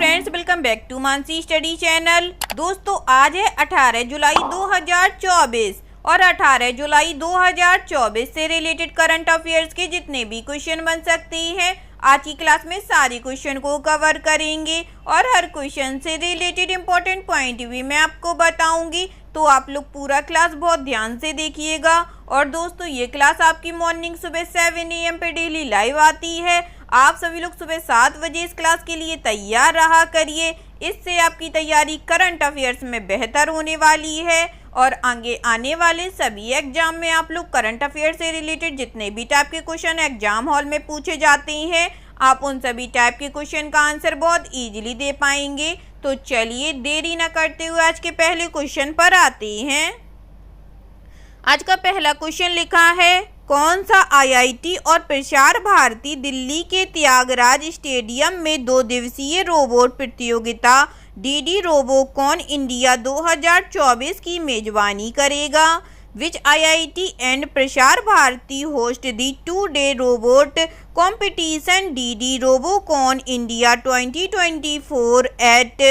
Friends, welcome back to Mansi study channel. दोस्तों, आज है 18 जुलाई 2024 और 18 जुलाई 2024 से रिलेटेड करंट अफेयर्स के जितने भी क्वेश्चन बन सकते हैं आज की क्लास में सारे क्वेश्चन को कवर करेंगे और हर क्वेश्चन से रिलेटेड इंपॉर्टेंट पॉइंट भी मैं आपको बताऊंगी। तो आप लोग पूरा क्लास बहुत ध्यान से देखिएगा। और दोस्तों, ये क्लास आपकी मॉर्निंग सुबह 7 AM पे डेली लाइव आती है। आप सभी लोग सुबह 7 बजे इस क्लास के लिए तैयार रहा करिए। इससे आपकी तैयारी करंट अफेयर्स में बेहतर होने वाली है और आगे आने वाले सभी एग्जाम में आप लोग करंट अफेयर से रिलेटेड जितने भी टाइप के क्वेश्चन एग्जाम हॉल में पूछे जाते हैं, आप उन सभी टाइप के क्वेश्चन का आंसर बहुत इजीली दे पाएंगे। तो चलिए देरी न करते हुए आज के पहले क्वेश्चन पर आते हैं। आज का पहला क्वेश्चन लिखा है, कौन सा IIT और प्रसार भारती दिल्ली के त्यागराज स्टेडियम में 2 दिवसीय रोबोट प्रतियोगिता DD रोबोकॉन इंडिया 2024 की मेजबानी करेगा? Which IIT and Prasar Bharati host the 2-day robot competition DD Robocon India 2024 at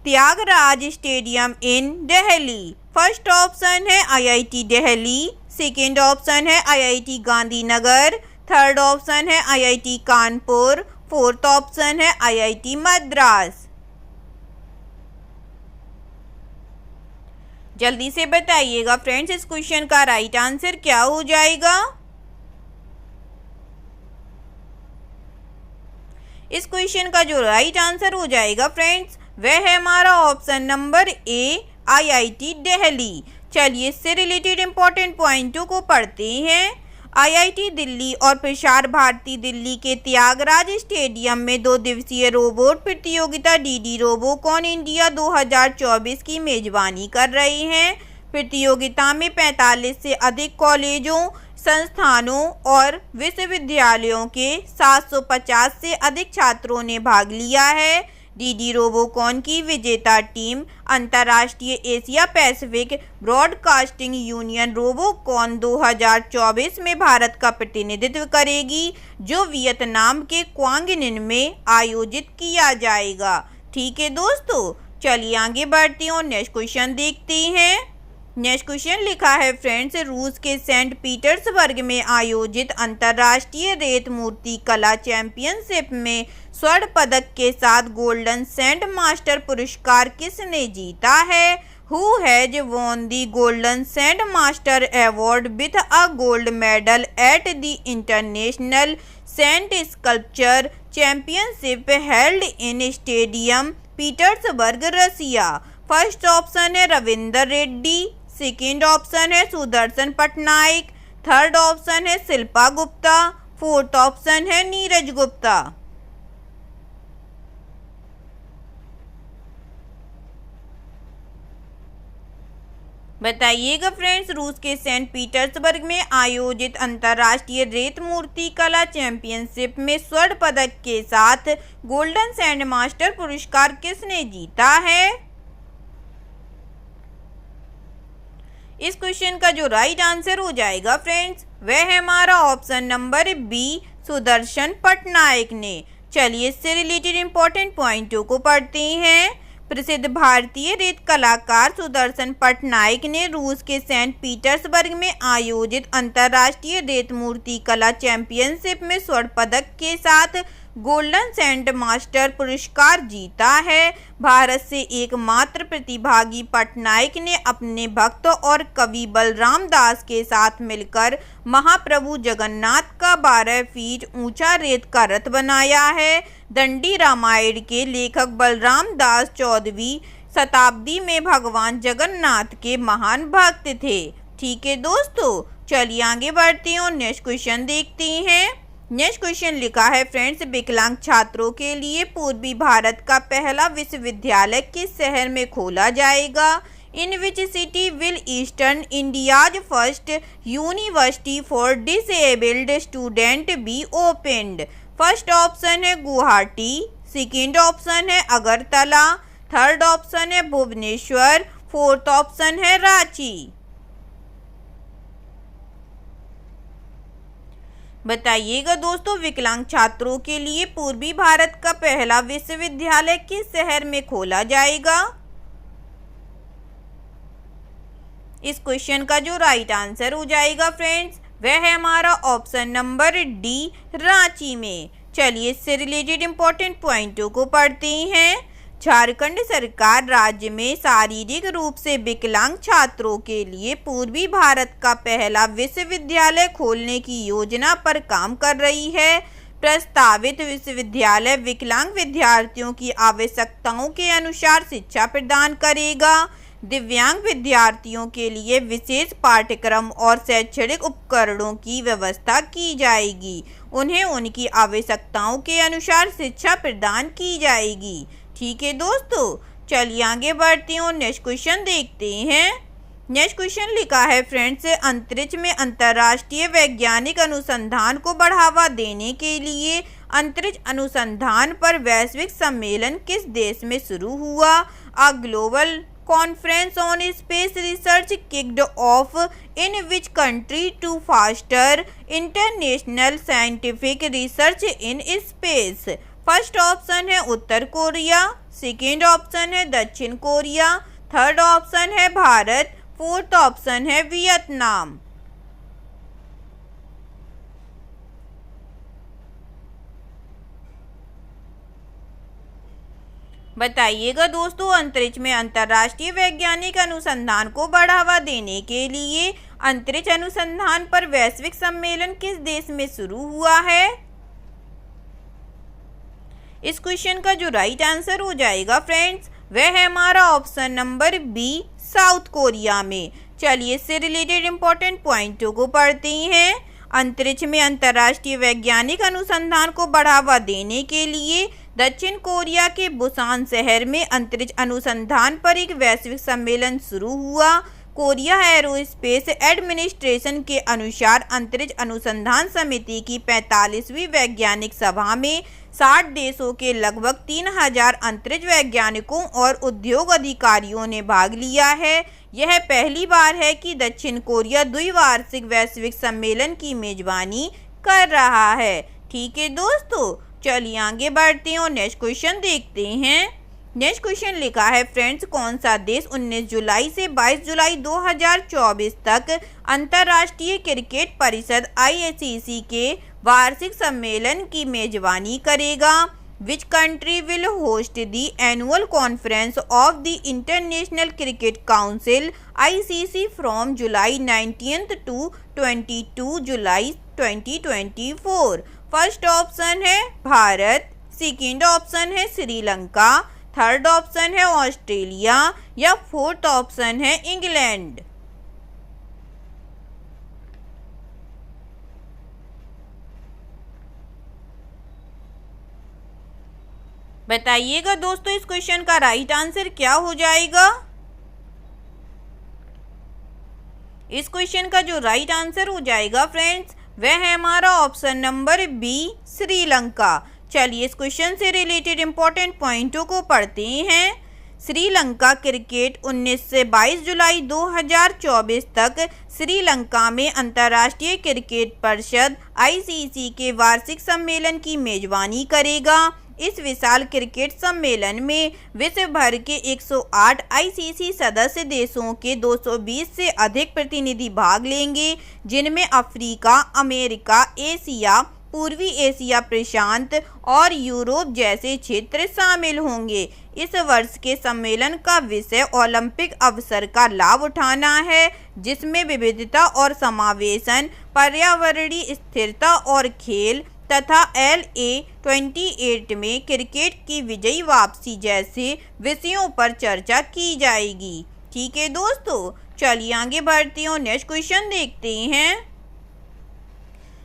Thyagaraj stadium in Delhi? First option है IIT दिल्ली, सेकेंड ऑप्शन है IIT गांधीनगर, थर्ड ऑप्शन है IIT कानपुर, फोर्थ ऑप्शन है IIT मद्रास। जल्दी से बताइएगा फ्रेंड्स, इस क्वेश्चन का राइट आंसर क्या हो जाएगा? इस क्वेश्चन का जो राइट आंसर हो जाएगा फ्रेंड्स, वह है हमारा option number A IIT Delhi. चलिए इससे रिलेटेड इंपॉर्टेंट पॉइंटों को पढ़ते हैं। IIT दिल्ली और प्रसार भारती दिल्ली के त्यागराज स्टेडियम में 2 दिवसीय रोबोट प्रतियोगिता DD रोबोकॉन इंडिया 2024 की मेजबानी कर रहे हैं। प्रतियोगिता में 45 से अधिक कॉलेजों, संस्थानों और विश्वविद्यालयों के 750 से अधिक छात्रों ने भाग लिया है। DD रोबोकॉन की विजेता टीम अंतर्राष्ट्रीय Asia Pacific broadcasting union Robocon 2024 में भारत का प्रतिनिधित्व करेगी, जो वियतनाम के क्वांग में आयोजित किया जाएगा। ठीक है दोस्तों, चलिए आगे बढ़ते हैं और नेक्स्ट क्वेश्चन देखते हैं। नेक्स्ट क्वेश्चन लिखा है फ्रेंड्स, रूस के सेंट पीटर्सबर्ग में आयोजित अंतर्राष्ट्रीय रेत मूर्ति कला चैंपियनशिप में स्वर्ण पदक के साथ गोल्डन सैंड मास्टर पुरस्कार किसने जीता है? Who has won the golden sand master award with a gold medal at the international sand sculpture championship held in stadium Petersburg, Russia? First option है रविंदर रेड्डी, सेकेंड ऑप्शन है सुदर्शन पटनायक, थर्ड ऑप्शन है Shilpa Gupta, fourth option है नीरज गुप्ता। बताइएगा friends, रूस के Saint Petersburg में आयोजित अंतर्राष्ट्रीय रेत मूर्ति कला चैंपियनशिप में स्वर्ण पदक के साथ गोल्डन सैंड मास्टर पुरस्कार किसने जीता है? इस क्वेश्चन का जो राइट आंसर हो जाएगा फ्रेंड्स, वह है हमारा option number B Sudarshan Pattnaik ने। चलिए इससे रिलेटेड इंपॉर्टेंट पॉइंटों को पढ़ते हैं। प्रसिद्ध भारतीय रेत कलाकार सुदर्शन पटनायक ने रूस के सेंट पीटर्सबर्ग में आयोजित अंतर्राष्ट्रीय रेत मूर्ति कला चैंपियनशिप में स्वर्ण पदक के साथ गोल्डन सैंड मास्टर पुरस्कार जीता है। भारत से एकमात्र प्रतिभागी पटनायक ने अपने भक्त और कवि बलराम दास के साथ मिलकर महाप्रभु जगन्नाथ का 12 फीट ऊंचा रेत का रथ बनाया है। दंडी रामायण के लेखक बलराम दास 14वीं शताब्दी में भगवान जगन्नाथ के महान भक्त थे। ठीक है दोस्तों, चलिए आगे बढ़ते हैं और नेक्स्ट क्वेश्चन देखते हैं। नेक्स्ट क्वेश्चन लिखा है फ्रेंड्स, विकलांग छात्रों के लिए पूर्वी भारत का पहला विश्वविद्यालय किस शहर में खोला जाएगा? In which city will eastern India's first university for disabled student be opened? First option है गुवाहाटी, सेकेंड ऑप्शन है अगरतला, थर्ड ऑप्शन है भुवनेश्वर, फोर्थ ऑप्शन है रांची। बताइएगा दोस्तों, विकलांग छात्रों के लिए पूर्वी भारत का पहला विश्वविद्यालय किस शहर में खोला जाएगा? इस क्वेश्चन का जो राइट आंसर हो जाएगा फ्रेंड्स, वह है हमारा ऑप्शन नंबर डी, रांची में। चलिए इससे रिलेटेड इंपॉर्टेंट पॉइंटों को पढ़ते हैं। झारखंड सरकार राज्य में शारीरिक रूप से विकलांग छात्रों के लिए पूर्वी भारत का पहला विश्वविद्यालय खोलने की योजना पर काम कर रही है। प्रस्तावित विश्वविद्यालय विकलांग विद्यार्थियों की आवश्यकताओं के अनुसार शिक्षा प्रदान करेगा। दिव्यांग विद्यार्थियों के लिए विशेष पाठ्यक्रम और शैक्षणिक उपकरणों की व्यवस्था की जाएगी। उन्हें उनकी आवश्यकताओं के अनुसार शिक्षा प्रदान की जाएगी। ठीक है दोस्तों, चलिए आगे बढ़ते हैं और नेक्स्ट क्वेश्चन देखते हैं। नेक्स्ट क्वेश्चन लिखा है फ्रेंड्स, अंतरिक्ष में अंतर्राष्ट्रीय वैज्ञानिक अनुसंधान को बढ़ावा देने के लिए अंतरिक्ष अनुसंधान पर वैश्विक सम्मेलन किस देश में शुरू हुआ? A global conference on space research kicked off in which country to foster international scientific research in space? First option है उत्तर कोरिया, सेकेंड ऑप्शन है दक्षिण कोरिया, थर्ड ऑप्शन है भारत, फोर्थ ऑप्शन है वियतनाम। बताइएगा दोस्तों, अंतरिक्ष में अंतर्राष्ट्रीय वैज्ञानिक अनुसंधान को बढ़ावा देने के लिए अंतरिक्ष अनुसंधान पर वैश्विक सम्मेलन किस देश में शुरू हुआ है? इस क्वेश्चन का जो राइट आंसर हो जाएगा फ्रेंड्स, वह है हमारा option number B, South Korea में। चलिए इससे रिलेटेड इंपॉर्टेंट पॉइंटों को पढ़ते हैं। अंतरिक्ष में अंतर्राष्ट्रीय वैज्ञानिक अनुसंधान को बढ़ावा देने के लिए दक्षिण कोरिया के बुसान शहर में अंतरिक्ष अनुसंधान पर एक वैश्विक सम्मेलन शुरू हुआ। कोरिया एरोस्पेस एडमिनिस्ट्रेशन के अनुसार अंतरिक्ष अनुसंधान समिति की 45वीं वैज्ञानिक सभा में 60 देशों के लगभग 3000 अंतरिक्ष वैज्ञानिकों और उद्योग अधिकारियों ने भाग लिया है। यह पहली बार है कि दक्षिण कोरिया द्विवार्षिक वैश्विक सम्मेलन की मेजबानी कर रहा है। ठीक है दोस्तों, चलिए आगे बढ़ते हैं और नेक्स्ट क्वेश्चन देखते हैं। नेक्स्ट क्वेश्चन लिखा है फ्रेंड्स, कौन सा देश 19 जुलाई से 22 जुलाई 2024 तक अंतर्राष्ट्रीय क्रिकेट परिषद ICC के वार्षिक सम्मेलन की मेजबानी करेगा? Which country will host the annual conference of the International Cricket Council ICC from July 19 to 22 July 2024? First option है भारत, सेकेंड ऑप्शन है श्रीलंका, थर्ड ऑप्शन है ऑस्ट्रेलिया या फोर्थ ऑप्शन है इंग्लैंड। बताइएगा दोस्तों, इस क्वेश्चन का राइट आंसर क्या हो जाएगा? इस क्वेश्चन का जो राइट आंसर हो जाएगा फ्रेंड्स, वह है हमारा ऑप्शन नंबर बी, श्रीलंका। चलिए इस क्वेश्चन से रिलेटेड इंपॉर्टेंट पॉइंटों को पढ़ते हैं। श्रीलंका क्रिकेट 19 से 22 जुलाई 2024 तक श्रीलंका में अंतर्राष्ट्रीय क्रिकेट परिषद ICC के वार्षिक सम्मेलन की मेजबानी करेगा। इस विशाल क्रिकेट सम्मेलन में विश्व भर के 108 ICC सदस्य देशों के 220 से अधिक प्रतिनिधि भाग लेंगे, जिनमें अफ्रीका, अमेरिका, एशिया, पूर्वी एशिया प्रशांत और यूरोप जैसे क्षेत्र शामिल होंगे। इस वर्ष के सम्मेलन का विषय ओलंपिक अवसर का लाभ उठाना है, जिसमें विविधता और समावेशन, पर्यावरणीय स्थिरता और खेल तथा LA28 में क्रिकेट की विजयी वापसी जैसे विषयों पर चर्चा की जाएगी। ठीक है दोस्तों, चलिए आगे बढ़ते हैं और नेक्स्ट क्वेश्चन देखते हैं।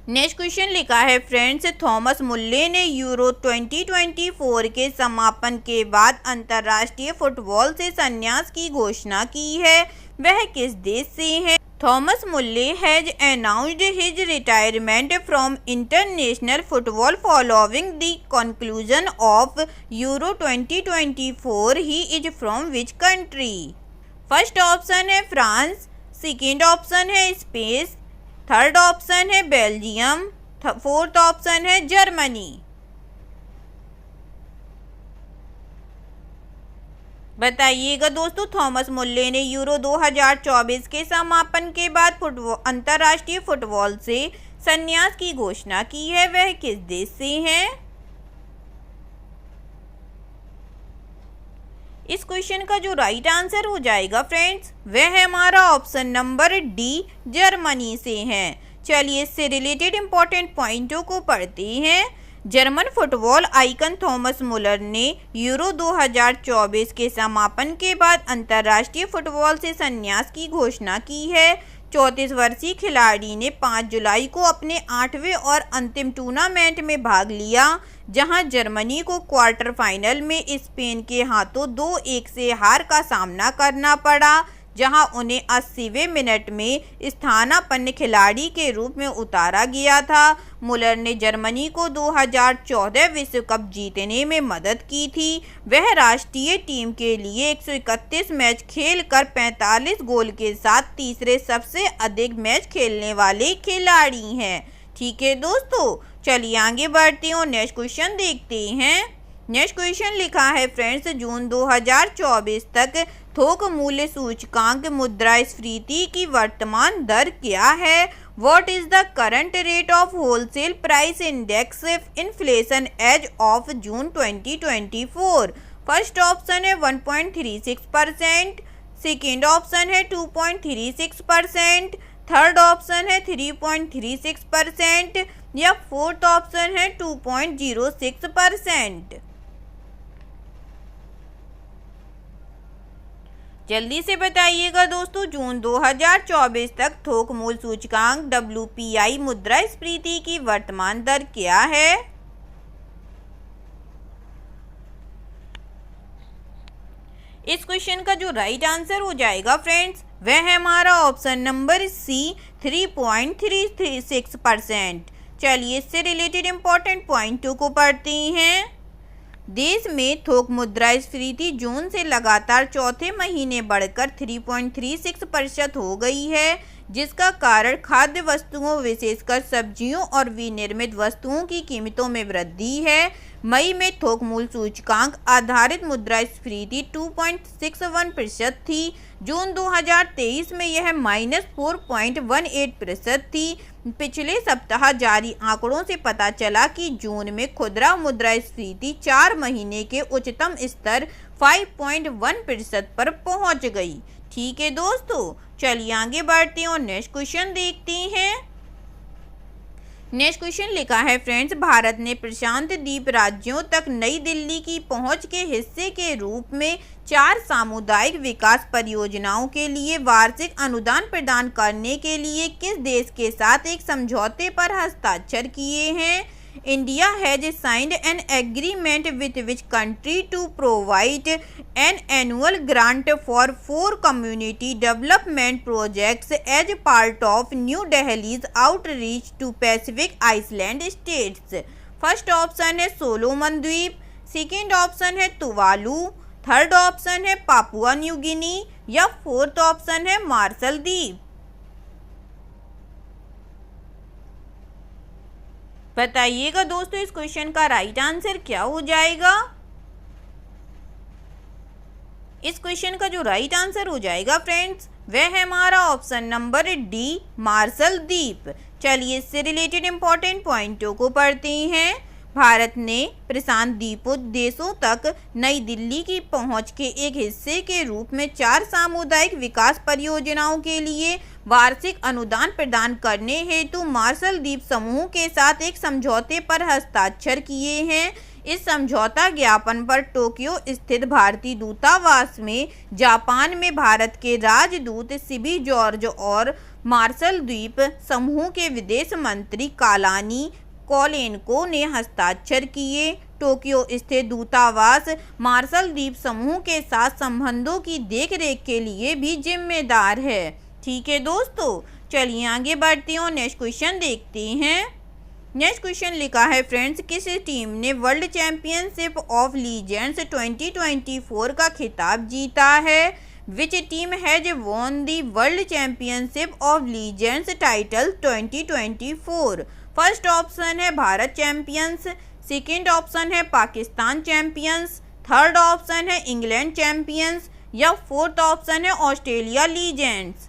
नेक्स्ट क्वेश्चन लिखा है फ्रेंड्स, थॉमस मुल्ले ने यूरो 2024 के समापन के बाद अंतर्राष्ट्रीय फुटबॉल से संन्यास की घोषणा की है। वह किस देश से है? Thomas Muller has announced his retirement from international football following the conclusion of Euro 2024। He is from which country? First option है फ्रांस, सेकेंड ऑप्शन है स्पेन, थर्ड ऑप्शन है बेल्जियम, फोर्थ ऑप्शन है जर्मनी। बताइएगा दोस्तों, Thomas मुल्ले ने euro 2024 के समापन के बाद अंतर्राष्ट्रीय फुटबॉल से संन्यास की घोषणा की है, वह किस देश से हैं? इस क्वेश्चन का जो राइट आंसर हो जाएगा फ्रेंड्स, वह है हमारा ऑप्शन नंबर डी, जर्मनी से हैं। चलिए इससे रिलेटेड इंपॉर्टेंट पॉइंटों को पढ़ते हैं। जर्मन फुटबॉल आइकन थॉमस मुलर ने यूरो 2024 के समापन के बाद अंतर्राष्ट्रीय फुटबॉल से संन्यास की घोषणा की है। 34 वर्षीय खिलाड़ी ने 5 जुलाई को अपने 8वें और अंतिम टूर्नामेंट में भाग लिया, जहां जर्मनी को क्वार्टर फाइनल में स्पेन के हाथों 2-1 से हार का सामना करना पड़ा, जहां उन्हें 80वें मिनट में स्थानापन्न खिलाड़ी के रूप में उतारा गया था। मुलर ने जर्मनी को 2014 विश्व कप जीतने में मदद की थी। वह राष्ट्रीय टीम के लिए 131 मैच खेलकर 45 गोल के साथ तीसरे सबसे अधिक मैच खेलने वाले खिलाड़ी हैं। ठीक है दोस्तों, चलिए आगे बढ़ते हैं और नेक्स्ट क्वेश्चन देखते हैं। नेक्स्ट क्वेश्चन लिखा है फ्रेंड्स, जून 2024 तक थोक मूल्य सूचकांक मुद्रास्फीति की वर्तमान दर क्या है? What is the current rate of wholesale price index inflation as of June 2024? First option है 1.36%, सेकेंड ऑप्शन है 2.36%, थर्ड ऑप्शन है 3.36% या फोर्थ ऑप्शन है 2.06%। जल्दी से बताइएगा दोस्तों, जून 2024 तक थोक मूल्य सूचकांक WPI मुद्रास्फीति की वर्तमान दर क्या है? इस क्वेश्चन का जो राइट आंसर हो जाएगा फ्रेंड्स, वह है हमारा ऑप्शन नंबर सी, 3.336%। चलिए इससे रिलेटेड इंपॉर्टेंट पॉइंटों को पढ़ते हैं। देश में थोक मुद्रास्फीति जून से लगातार चौथे महीने बढ़कर 3.36% हो गई है, जिसका कारण खाद्य वस्तुओं विशेषकर सब्जियों और विनिर्मित वस्तुओं की कीमतों में वृद्धि है। मई में थोक मूल्य सूचकांक आधारित मुद्रास्फीति 2.61% थी। जून 2023 में यह -4.18% थी। पिछले सप्ताह जारी आंकड़ों से पता चला कि जून में खुदरा मुद्रास्फीति 4 महीने के उच्चतम स्तर 5.1% पर पहुंच गई। ठीक है दोस्तों, चलिए आगे बढ़ते हैं और नेक्स्ट क्वेश्चन देखते हैं। नेक्स्ट क्वेश्चन लिखा है फ्रेंड्स, भारत ने प्रशांत द्वीप राज्यों तक नई दिल्ली की पहुंच के हिस्से के रूप में 4 सामुदायिक विकास परियोजनाओं के लिए वार्षिक अनुदान प्रदान करने के लिए किस देश के साथ एक समझौते पर हस्ताक्षर किए हैं? India has signed an agreement with which country to provide an annual grant for 4 community development projects as part of New Delhi's outreach to Pacific Island states? First option है सोलोमन द्वीप, सेकेंड ऑप्शन है Tuvalu, third option है Papua New Guinea या fourth option है martial द्वीप। बताइएगा दोस्तों, इस क्वेश्चन का राइट आंसर क्या हो जाएगा? इस क्वेश्चन का जो राइट आंसर हो जाएगा फ्रेंड्स, वह है हमारा ऑप्शन नंबर डी, मार्शल द्वीप। चलिए इससे रिलेटेड इंपॉर्टेंट पॉइंटों को पढ़ते हैं। भारत ने प्रशांत द्वीपों देशों तक नई दिल्ली की पहुंच के एक हिस्से के रूप में 4 सामुदायिक विकास परियोजनाओं के लिए वार्षिक अनुदान प्रदान करने हेतु मार्शल द्वीप समूह के साथ एक समझौते पर हस्ताक्षर किए हैं। इस समझौता ज्ञापन पर टोक्यो स्थित भारतीय दूतावास में जापान में भारत के राजदूत सिबी जॉर्ज और मार्शल द्वीप समूह के विदेश मंत्री कालानी कोलेनको ने हस्ताक्षर किए। टोक्यो स्थित दूतावास मार्शल द्वीप समूह के साथ संबंधों की देखरेख के लिए भी जिम्मेदार है। ठीक है दोस्तों, चलिए आगे बढ़ते हैं और नेक्स्ट क्वेश्चन देखते हैं। नेक्स्ट क्वेश्चन लिखा है फ्रेंड्स, किस टीम ने वर्ल्ड चैंपियनशिप ऑफ लीजेंड्स 2024 का खिताब जीता है? Which team has won the world championship of legends title 2024? First option है भारत चैंपियंस, सेकंड ऑप्शन है पाकिस्तान चैंपियंस, थर्ड ऑप्शन है इंग्लैंड चैंपियंस या फोर्थ ऑप्शन है ऑस्ट्रेलिया लीजेंड्स।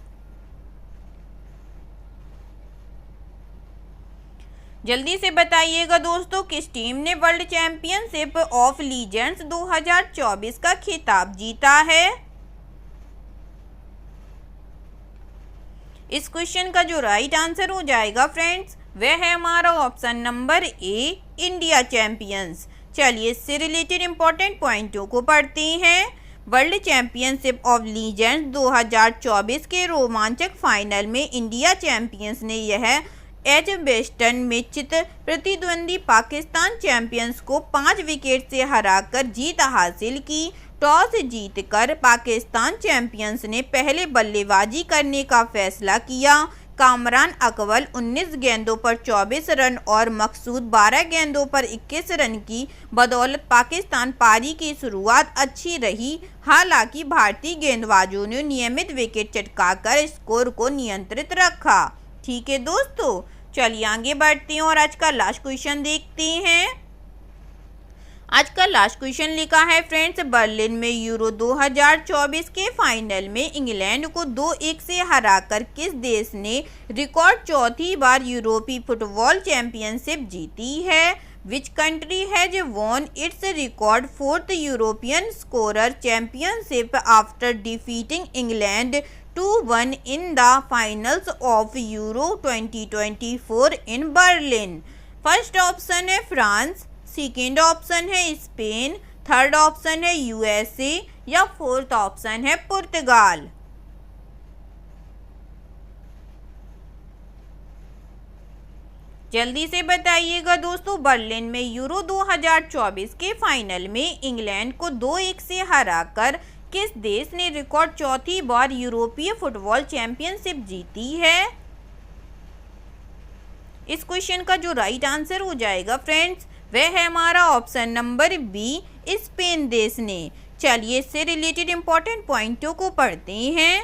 जल्दी से बताइएगा दोस्तों, किस टीम ने वर्ल्ड चैंपियनशिप ऑफ लीजेंड्स 2024 का खिताब जीता है। इस क्वेश्चन का जो राइट आंसर हो जाएगा फ्रेंड्स, वह है हमारा option number A, India champions. चलिए इससे रिलेटेड इंपॉर्टेंट पॉइंटों को पढ़ते हैं। वर्ल्ड चैंपियनशिप ऑफ लीजेंड्स 2024 के रोमांचक फाइनल में इंडिया चैंपियंस ने यह एजबेस्टन में चित प्रतिद्वंदी पाकिस्तान चैंपियंस को 5 विकेट से हराकर जीत हासिल की। टॉस जीतकर पाकिस्तान चैंपियंस ने पहले बल्लेबाजी करने का फैसला किया। कामरान अकबर 19 गेंदों पर 24 रन और मकसूद 12 गेंदों पर 21 रन की बदौलत पाकिस्तान पारी की शुरुआत अच्छी रही। हालांकि भारतीय गेंदबाजों ने नियमित विकेट चटकाकर स्कोर को नियंत्रित रखा। ठीक है दोस्तों, चलिए आगे बढ़ते हैं और आज का लास्ट क्वेश्चन देखते हैं। आज का लास्ट क्वेश्चन लिखा है फ्रेंड्स, बर्लिन में यूरो 2024 के फाइनल में इंग्लैंड को 2-1 से हराकर किस देश ने रिकॉर्ड चौथी बार यूरोपीय फुटबॉल चैंपियनशिप जीती है। Which country has won it's record 4th European scorer championship after defeating England 2-1 in the finals of Euro 2024 in Berlin। First option है फ्रांस, सेकेंड ऑप्शन है स्पेन, थर्ड ऑप्शन है USA या fourth option है पुर्तगाल। जल्दी से बताइएगा दोस्तों, Berlin में यूरो 2024 के फाइनल में इंग्लैंड को 2-1 से हराकर किस देश ने रिकॉर्ड चौथी बार यूरोपीय फुटबॉल चैंपियनशिप जीती है। इस क्वेश्चन का जो राइट आंसर हो जाएगा फ्रेंड्स, वह है हमारा ऑप्शन नंबर बी, स्पेन देश ने। चलिए इससे रिलेटेड इंपॉर्टेंट पॉइंटों को पढ़ते हैं।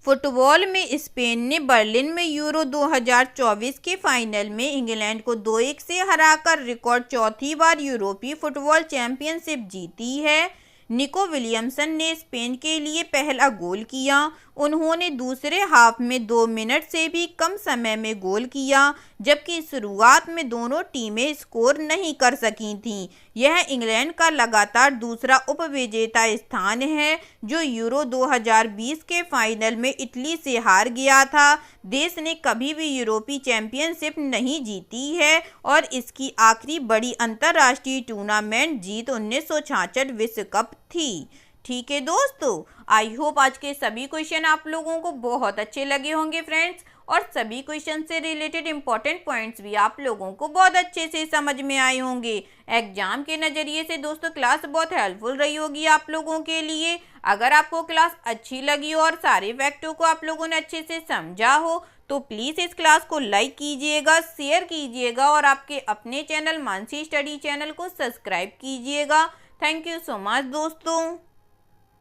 फुटबॉल में स्पेन ने बर्लिन में यूरो 2024 के फाइनल में इंग्लैंड को 2-1 से हराकर रिकॉर्ड चौथी बार यूरोपीय फुटबॉल चैंपियनशिप जीती है। निको विलियमसन ने स्पेन के लिए पहला गोल किया। उन्होंने दूसरे हाफ में 2 मिनट से भी कम समय में गोल किया, जबकि शुरुआत में दोनों टीमें स्कोर नहीं कर सकी थीं। यह इंग्लैंड का लगातार दूसरा उपविजेता स्थान है, जो यूरो 2020 के फाइनल में इटली से हार गया था। देश ने कभी भी यूरोपीय चैंपियनशिप नहीं जीती है और इसकी आखिरी बड़ी अंतर्राष्ट्रीय टूर्नामेंट जीत 1966 विश्व कप थी। ठीक है दोस्तों, आई होप आज के सभी क्वेश्चन आप लोगों को बहुत अच्छे लगे होंगे फ्रेंड्स, और सभी क्वेश्चन से रिलेटेड इंपॉर्टेंट पॉइंट्स भी आप लोगों को बहुत अच्छे से समझ में आए होंगे। एग्जाम के नज़रिए से दोस्तों क्लास बहुत हेल्पफुल रही होगी आप लोगों के लिए। अगर आपको क्लास अच्छी लगी और सारे फैक्टों को आप लोगों ने अच्छे से समझा हो तो प्लीज़ इस क्लास को लाइक कीजिएगा, शेयर कीजिएगा और आपके अपने चैनल मानसी स्टडी चैनल को सब्सक्राइब कीजिएगा। थैंक यू सो मच दोस्तों।